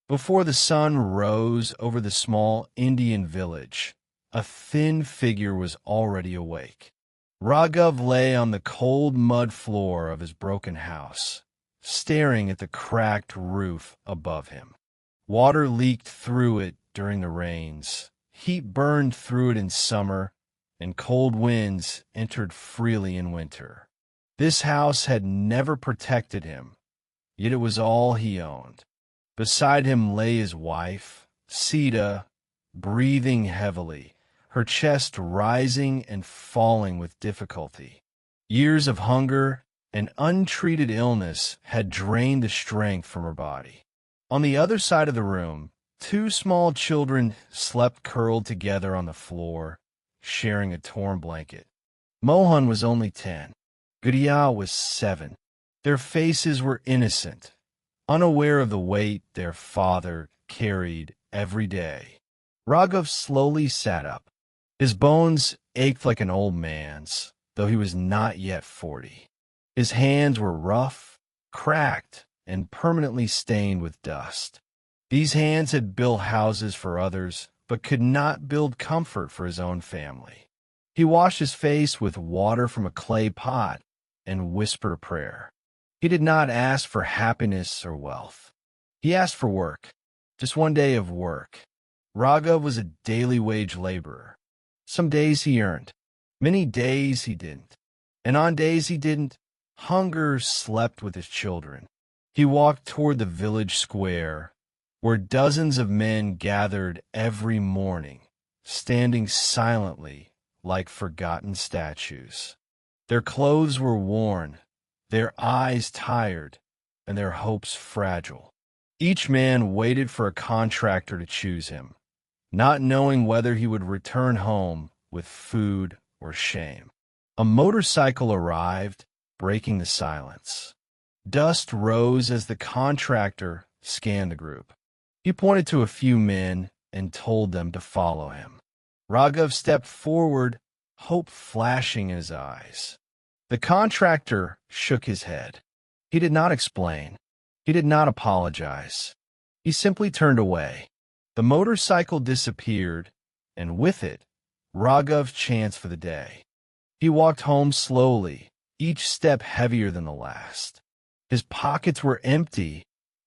Before the sun rose over the small Indian village, a thin figure was already awake. Raghav lay on the cold mud floor of his broken house, staring at the cracked roof above him. Water leaked through it during the rains, heat burned through it in summer, and cold winds entered freely in winter. This house had never protected him, yet it was all he owned. Beside him lay his wife, Sita, breathing heavily, her chest rising and falling with difficulty. Years of hunger and untreated illness had drained the strength from her body. On the other side of the room, two small children slept curled together on the floor, sharing a torn blanket. Mohan was only 10. Gudiyal was 7. Their faces were innocent, unaware of the weight their father carried every day. Raghav slowly sat up. His bones ached like an old man's, though he was not yet 40. His hands were rough, cracked, and permanently stained with dust. These hands had built houses for others, but could not build comfort for his own family. He washed his face with water from a clay pot and whispered a prayer. He did not ask for happiness or wealth. He asked for work, just one day of work. Raghav was a daily wage laborer. Some days he earned, many days he didn't. And on days he didn't, hunger slept with his children. He walked toward the village square, where dozens of men gathered every morning, standing silently like forgotten statues. Their clothes were worn, their eyes tired, and their hopes fragile. Each man waited for a contractor to choose him, not knowing whether he would return home with food or shame. A motorcycle arrived, breaking the silence. Dust rose as the contractor scanned the group. He pointed to a few men and told them to follow him. Raghav stepped forward, hope flashing in his eyes. The contractor shook his head. He did not explain. He did not apologize. He simply turned away. The motorcycle disappeared, and with it, Raghav's chance for the day. He walked home slowly, each step heavier than the last. His pockets were empty,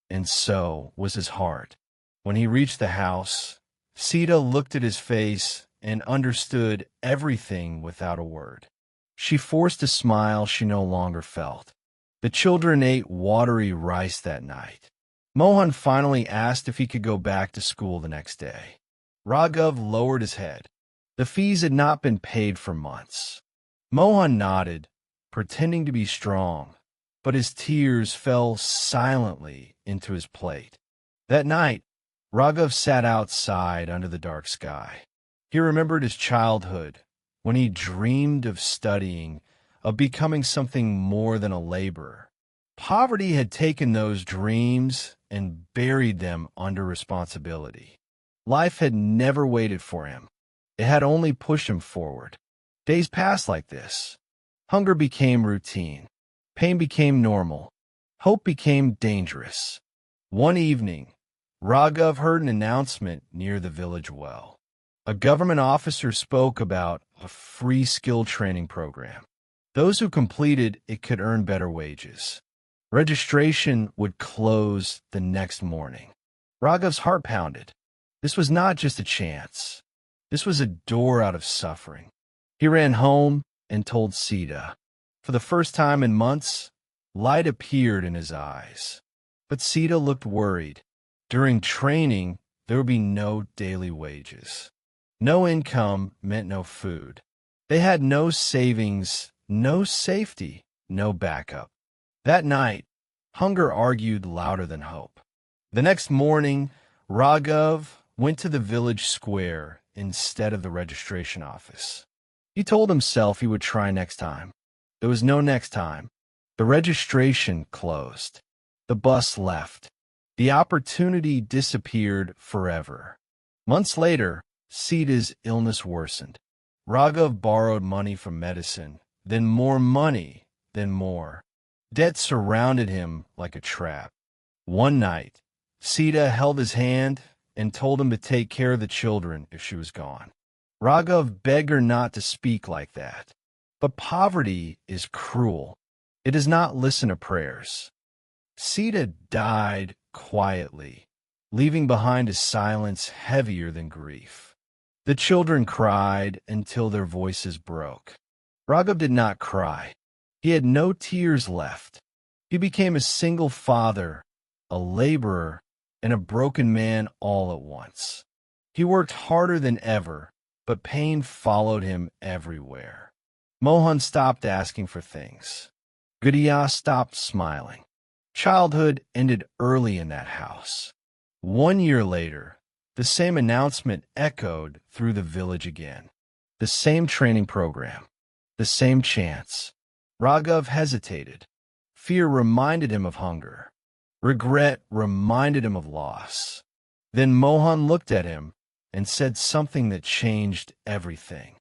and so was his heart. When he reached the house, Sita looked at his face and understood everything without a word. She forced a smile she no longer felt. The children ate watery rice that night. Mohan finally asked if he could go back to school the next day. Raghav lowered his head. The fees had not been paid for months. Mohan nodded, pretending to be strong, but his tears fell silently into his plate. That night, Raghav sat outside under the dark sky. He remembered his childhood, when he dreamed of studying, of becoming something more than a laborer. Poverty had taken those dreams and buried them under responsibility. Life had never waited for him. It had only pushed him forward. Days passed like this. Hunger became routine. Pain became normal. Hope became dangerous. One evening, Raghav heard an announcement near the village well. A government officer spoke about a free skill training program. Those who completed it could earn better wages. Registration would close the next morning. Raghav's heart pounded. This was not just a chance. This was a door out of suffering. He ran home and told Sita. For the first time in months, light appeared in his eyes. But Sita looked worried. During training, there would be no daily wages. No income meant no food. They had no savings, no safety, no backup. That night, hunger argued louder than hope. The next morning, Raghav went to the village square instead of the registration office. He told himself he would try next time. There was no next time. The registration closed. The bus left. The opportunity disappeared forever. Months later, Sita's illness worsened. Raghav borrowed money from medicine, then more money, then more. Debt surrounded him like a trap. One night, Sita held his hand and told him to take care of the children if she was gone. Raghav begged her not to speak like that. But poverty is cruel. It does not listen to prayers. Sita died quietly, leaving behind a silence heavier than grief. The children cried until their voices broke. Raghav did not cry. He had no tears left. He became a single father, a laborer, and a broken man all at once. He worked harder than ever, but pain followed him everywhere. Mohan stopped asking for things. Gudaya stopped smiling. Childhood ended early in that house. 1 year later, the same announcement echoed through the village again. The same training program. The same chance. Raghav hesitated. Fear reminded him of hunger. Regret reminded him of loss. Then Mohan looked at him and said something that changed everything.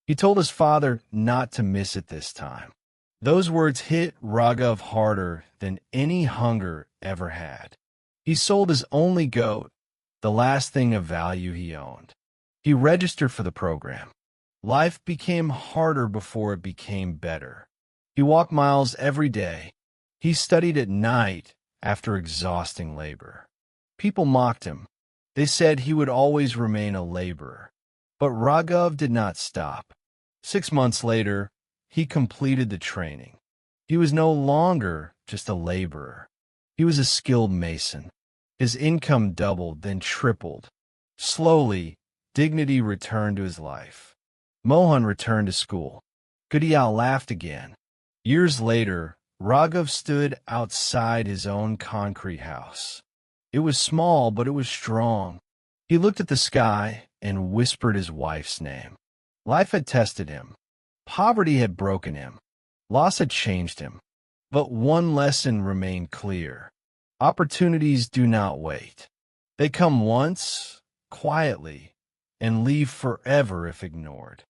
He told his father not to miss it this time. Those words hit Raghav harder than any hunger ever had. He sold his only goat, the last thing of value he owned. He registered for the program. Life became harder before it became better. He walked miles every day. He studied at night after exhausting labor. People mocked him. They said he would always remain a laborer. But Raghav did not stop. 6 months later, he completed the training. He was no longer just a laborer. He was a skilled mason. His income doubled, then tripled. Slowly, dignity returned to his life. Mohan returned to school. Gudaya laughed again. Years later, Raghav stood outside his own concrete house. It was small, but it was strong. He looked at the sky and whispered his wife's name. Life had tested him. Poverty had broken him. Loss had changed him. But one lesson remained clear. Opportunities do not wait. They come once, quietly, and leave forever if ignored.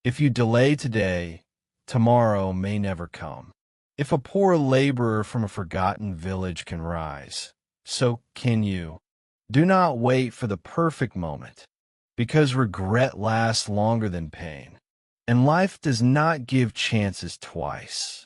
If you delay today, tomorrow may never come. If a poor laborer from a forgotten village can rise, so can you. Do not wait for the perfect moment, because regret lasts longer than pain, and life does not give chances twice.